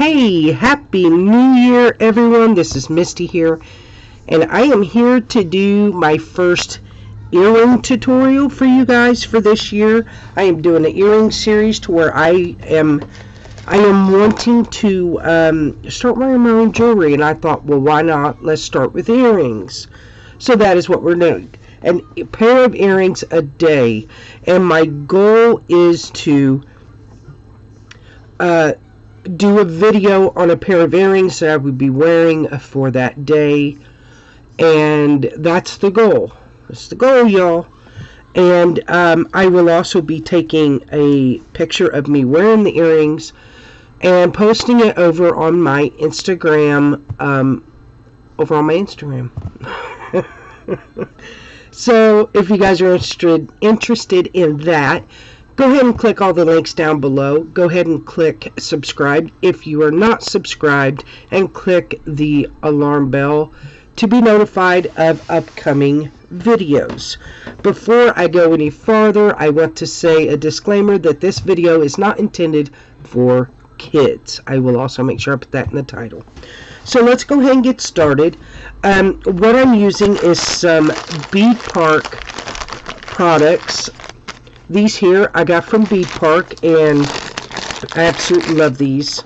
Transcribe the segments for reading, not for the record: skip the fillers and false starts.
Hey, Happy New Year, everyone. This is Misty here, and I am here to do my first earring tutorial for you guys for this year. I am doing an earring series to where I am wanting to start wearing my own jewelry, and I thought, well, why not? Let's start with earrings. So that is what we're doing. A pair of earrings a day, and my goal is to do a video on a pair of earrings that I would be wearing for that day, and that's the goal. That's the goal, y'all. And I will also be taking a picture of me wearing the earrings and posting it over on my Instagram. So if you guys are interested in that, go ahead and click all the links down below. Go ahead and click subscribe if you are not subscribed, and click the alarm bell to be notified of upcoming videos. Before I go any farther, I want to say a disclaimer that this video is not intended for kids. I will also make sure I put that in the title. So let's go ahead and get started. What I'm using is some Bead Park products. These here I got from Bead Park, and I absolutely love these.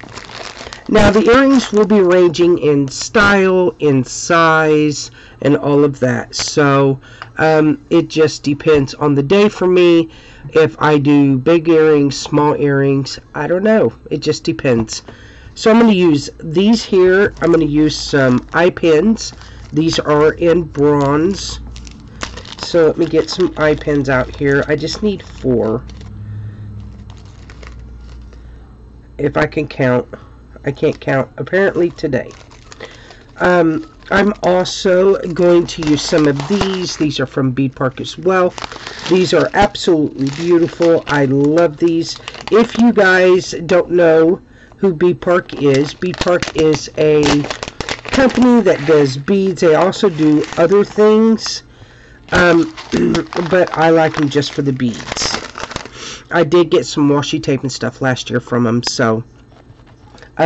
Now the earrings will be ranging in style, in size, and all of that. So it just depends on the day for me. If I do big earrings, small earrings, I don't know. It just depends. So I'm going to use these here. I'm going to use some eye pins. These are in bronze. So let me get some eye pins out here. I just need 4. If I can count. I can't count apparently today. I'm also going to use some of these. These are from Bead Park as well. These are absolutely beautiful. I love these. If you guys don't know who Bead Park is a company that does beads. They also do other things, but I like them just for the beads. I did get some washi tape and stuff last year from them. So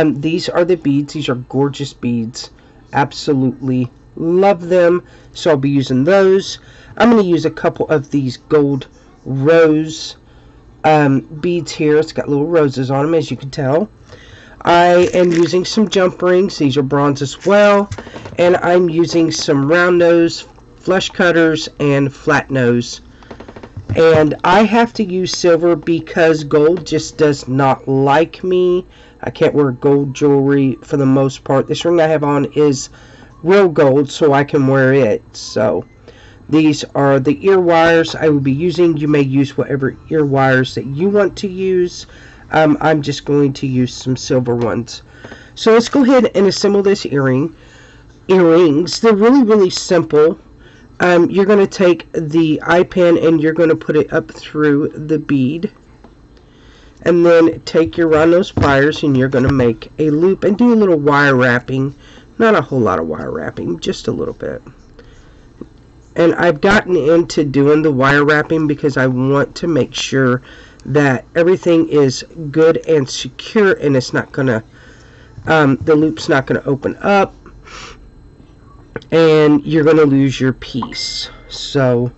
these are the beads. These are gorgeous beads. Absolutely love them. So I'll be using those. I'm going to use a couple of these gold rose beads here. It's got little roses on them, as you can tell. I am using some jump rings. These are bronze as well. And I'm using some round nose, flush cutters, and flat nose. And I have to use silver because gold just does not like me. I can't wear gold jewelry for the most part. This ring I have on is real gold, so I can wear it. So these are the ear wires I will be using. You may use whatever ear wires that you want to use. I'm just going to use some silver ones. So let's go ahead and assemble this earrings. They're really, really simple. You're going to take the eye pin and you're going to put it up through the bead. And then take your round nose pliers and you're going to make a loop and do a little wire wrapping. Not a whole lot of wire wrapping, just a little bit. And I've gotten into doing the wire wrapping because I want to make sure that everything is good and secure, and it's not gonna the loop's not gonna open up and you're gonna lose your piece. So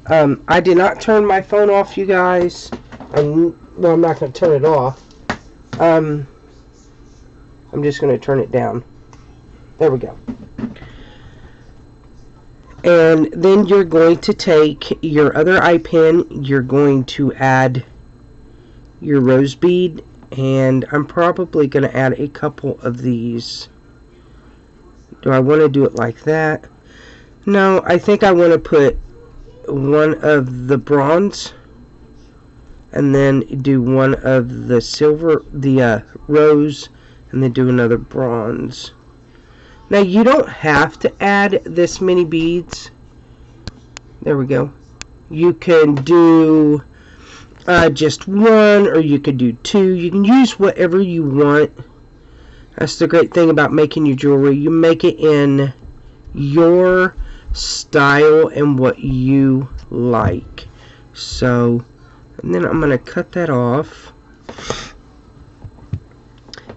I did not turn my phone off, you guys. Well, I'm not gonna turn it off. I'm just gonna turn it down. There we go. And then you're going to take your other eye pin, you're going to add your rose bead, and I'm probably going to add a couple of these. Do I want to do it like that? No, I think I want to put one of the bronze, and then do one of the silver, the rose, and then do another bronze. Now, you don't have to add this many beads. There we go. You can do just 1, or you could do 2. You can use whatever you want. That's the great thing about making your jewelry. You make it in your style and what you like. So, and then I'm going to cut that off.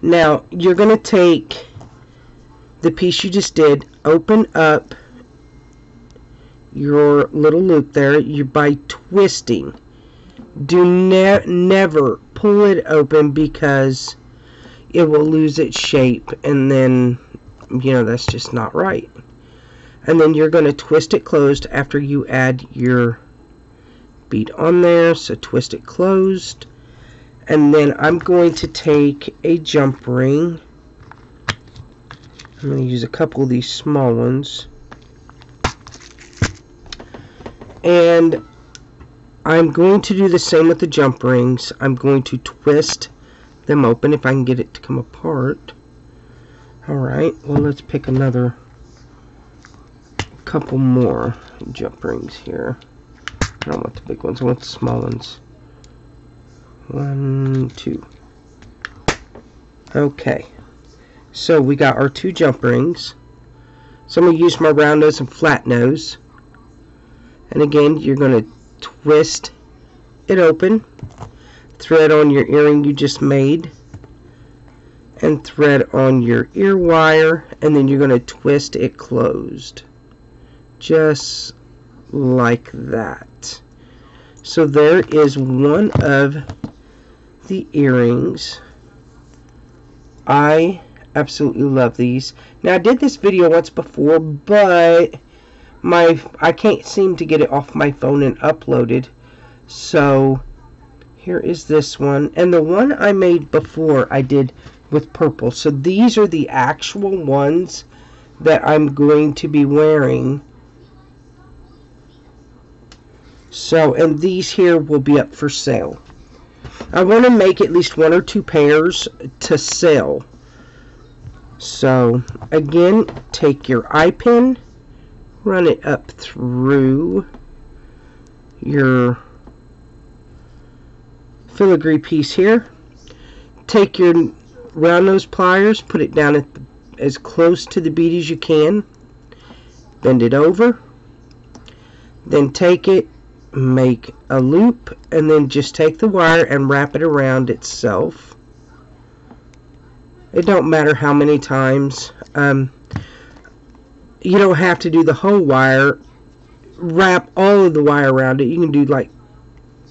Now, you're going to take the piece you just did, open up your little loop there by twisting. Do never pull it open, because it will lose its shape, and then, you know, that's just not right. And then you're going to twist it closed after you add your bead on there. So twist it closed. And then I'm going to take a jump ring. I'm going to use a couple of these small ones. And I'm going to do the same with the jump rings. I'm going to twist them open if I can get it to come apart. Alright, well, let's pick another couple more jump rings here. I don't want the big ones, I want the small ones. 1, 2. Okay, so we got our 2 jump rings. So I'm going to use my round nose and flat nose. And again, you're going to twist it open, thread on your earring you just made, and thread on your ear wire, and then you're going to twist it closed. Just like that. So there is one of the earrings. I absolutely love these. Now, I did this video once before, but I can't seem to get it off my phone and uploaded. So here is this one, and the one I made before I did with purple. So these are the actual ones that I'm going to be wearing. So, and these here will be up for sale. I want to make at least 1 or 2 pairs to sell. So, again, take your eye pin, run it up through your filigree piece here. Take your round nose pliers, put it down as close to the bead as you can. Bend it over. Then take it, make a loop, and then just take the wire and wrap it around itself. It don't matter how many times. You don't have to do the whole wire. Wrap all of the wire around it. You can do like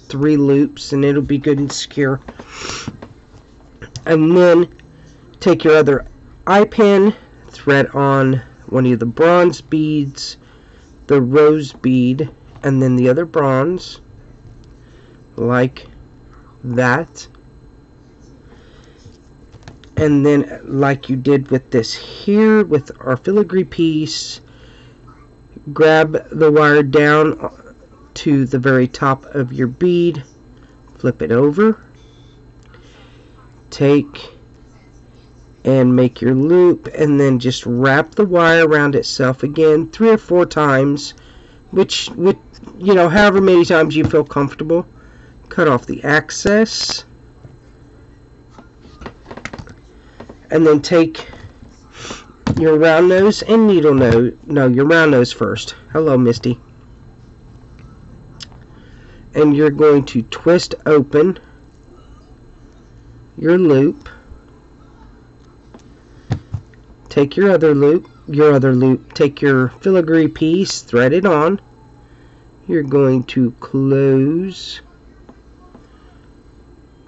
3 loops and it'll be good and secure. And then take your other eye pin, thread on one of the bronze beads, the rose bead, and then the other bronze, like that. And then, like you did with this here, with our filigree piece, grab the wire down to the very top of your bead, flip it over, take and make your loop, and then just wrap the wire around itself again 3 or 4 times, which would, you know, however many times you feel comfortable. Cut off the excess, and then take your round nose and needle nose. No, your round nose first. Hello, Misty. And you're going to twist open your loop. Take your other loop, take your filigree piece, thread it on. You're going to close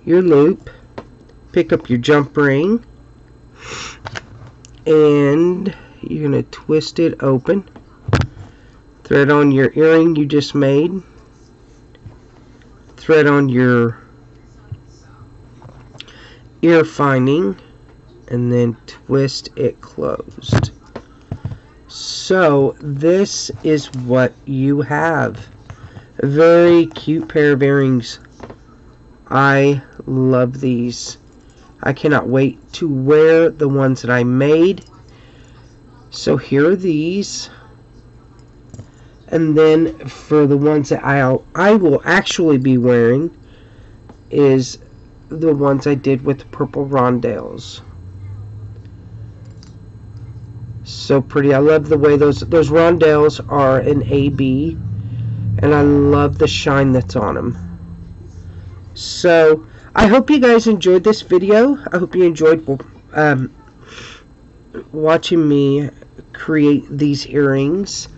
your loop, pick up your jump ring, and you're going to twist it open. Thread on your earring you just made. Thread on your ear finding, and then twist it closed. So this is what you have. A very cute pair of earrings. I love these. I cannot wait to wear the ones that I made. So here are these. And then for the ones that I will actually be wearing is the ones I did with the purple rondelles. So pretty. I love the way those rondelles are an AB, and I love the shine that's on them. So I hope you guys enjoyed this video. I hope you enjoyed watching me create these earrings.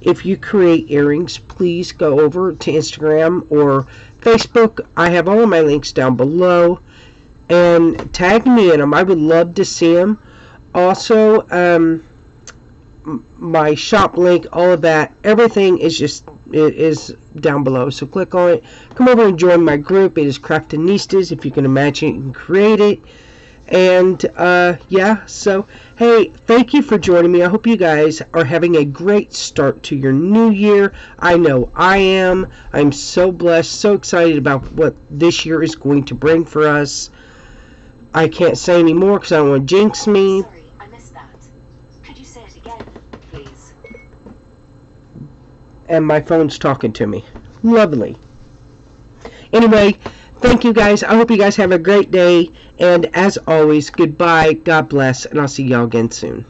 If you create earrings, please go over to Instagram or Facebook. I have all of my links down below. And tag me in them. I would love to see them. Also, my shop link, all of that, everything is down below. So click on it. Come over and join my group. It is Craftinistas. If you can imagine it, you can create it. And yeah, so hey, thank you for joining me. I hope you guys are having a great start to your new year. I know I am. I'm so blessed, so excited about what this year is going to bring for us. I can't say any more because I don't want to jinx me. Sorry, I missed that. Could you say it again, please? And my phone's talking to me. Lovely. Anyway, thank you guys. I hope you guys have a great day. And as always, goodbye, God bless, and I'll see y'all again soon.